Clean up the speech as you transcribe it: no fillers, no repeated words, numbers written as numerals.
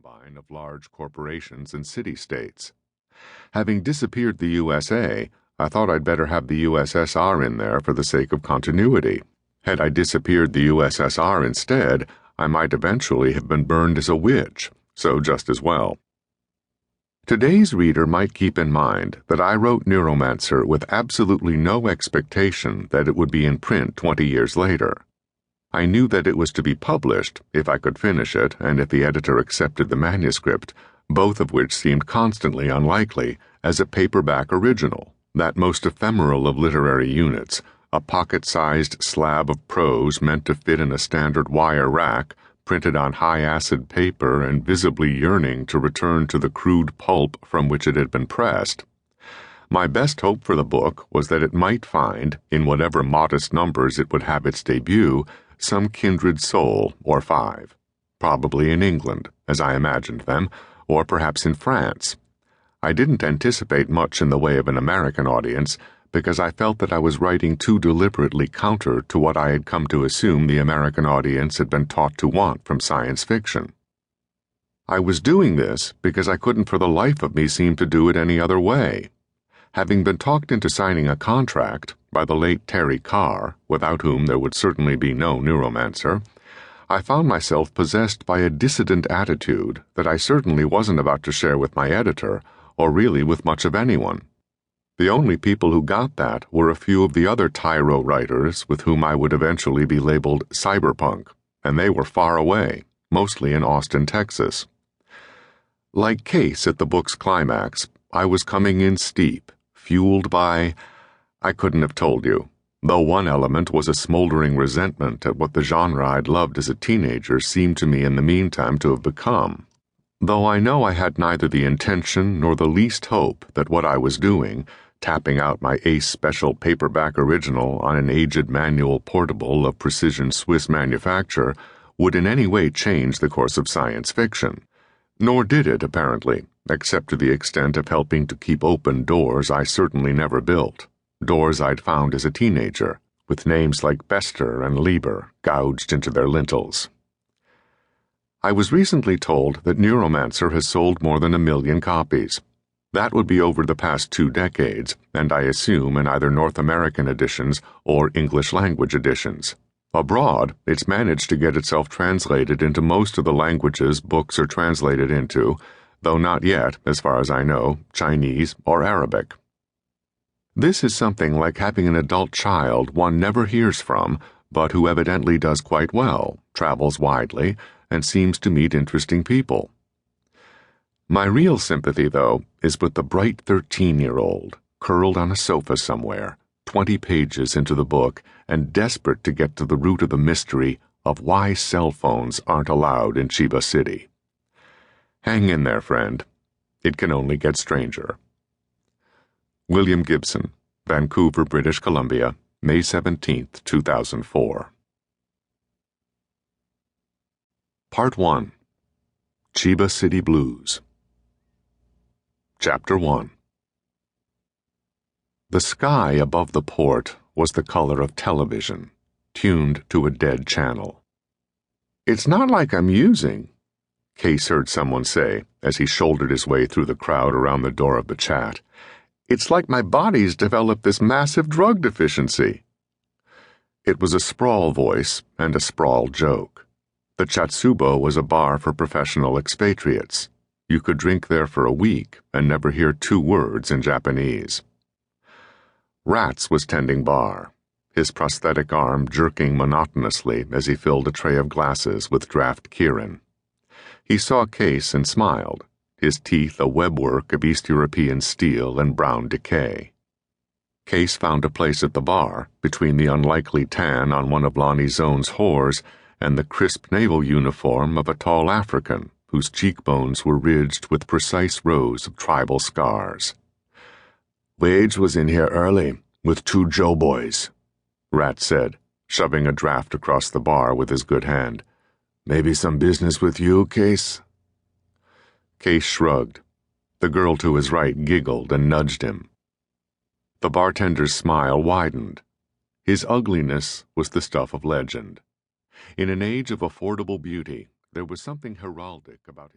combine of large corporations and city-states. Having disappeared the USA, I thought I'd better have the USSR in there for the sake of continuity. Had I disappeared the USSR instead, I might eventually have been burned as a witch, so just as well. Today's reader might keep in mind that I wrote Neuromancer with absolutely no expectation that it would be in print 20 years later. I knew that it was to be published, if I could finish it and if the editor accepted the manuscript, both of which seemed constantly unlikely, as a paperback original, that most ephemeral of literary units, a pocket-sized slab of prose meant to fit in a standard wire rack, printed on high-acid paper and visibly yearning to return to the crude pulp from which it had been pressed. My best hope for the book was that it might find, in whatever modest numbers it would have its debut, some kindred soul or five, probably in England, as I imagined them, or perhaps in France. I didn't anticipate much in the way of an American audience, because I felt that I was writing too deliberately counter to what I had come to assume the American audience had been taught to want from science fiction. I was doing this because I couldn't for the life of me seem to do it any other way. Having been talked into signing a contract by the late Terry Carr, without whom there would certainly be no Neuromancer, I found myself possessed by a dissident attitude that I certainly wasn't about to share with my editor, or really with much of anyone. The only people who got that were a few of the other tyro writers with whom I would eventually be labeled cyberpunk, and they were far away, mostly in Austin, Texas. Like Case at the book's climax, I was coming in steep, fueled by, I couldn't have told you, though one element was a smoldering resentment at what the genre I'd loved as a teenager seemed to me in the meantime to have become. Though I know I had neither the intention nor the least hope that what I was doing, tapping out my ace special paperback original on an aged manual portable of precision Swiss manufacture, would in any way change the course of science fiction. Nor did it, apparently, except to the extent of helping to keep open doors I certainly never built, doors I'd found as a teenager, with names like Bester and Lieber gouged into their lintels. I was recently told that Neuromancer has sold more than 1 million copies. That would be over the past 2 decades, and I assume in either North American editions or English-language editions. Abroad, it's managed to get itself translated into most of the languages books are translated into, though not yet, as far as I know, Chinese or Arabic. This is something like having an adult child one never hears from, but who evidently does quite well, travels widely, and seems to meet interesting people. My real sympathy, though, is with the bright 13-year-old, curled on a sofa somewhere, 20 pages into the book, and desperate to get to the root of the mystery of why cell phones aren't allowed in Chiba City. Hang in there, friend. It can only get stranger. William Gibson, Vancouver, British Columbia, May 17, 2004. Part 1. Chiba City Blues. Chapter 1. The sky above the port was the color of television, tuned to a dead channel. "It's not like I'm using," Case heard someone say as he shouldered his way through the crowd around the door of the chat. "It's like my body's developed this massive drug deficiency." It was a sprawl voice and a sprawl joke. The Chatsubo was a bar for professional expatriates. You could drink there for a week and never hear 2 words in Japanese. Rats was tending bar, his prosthetic arm jerking monotonously as he filled a tray of glasses with draft Kirin. He saw Case and smiled, his teeth a webwork of East European steel and brown decay. Case found a place at the bar, between the unlikely tan on one of Lonnie Zone's whores and the crisp naval uniform of a tall African whose cheekbones were ridged with precise rows of tribal scars. "Wage was in here early, with 2 Joe boys," Rat said, shoving a draft across the bar with his good hand. "Maybe some business with you, Case?" Case shrugged. The girl to his right giggled and nudged him. The bartender's smile widened. His ugliness was the stuff of legend. In an age of affordable beauty, there was something heraldic about his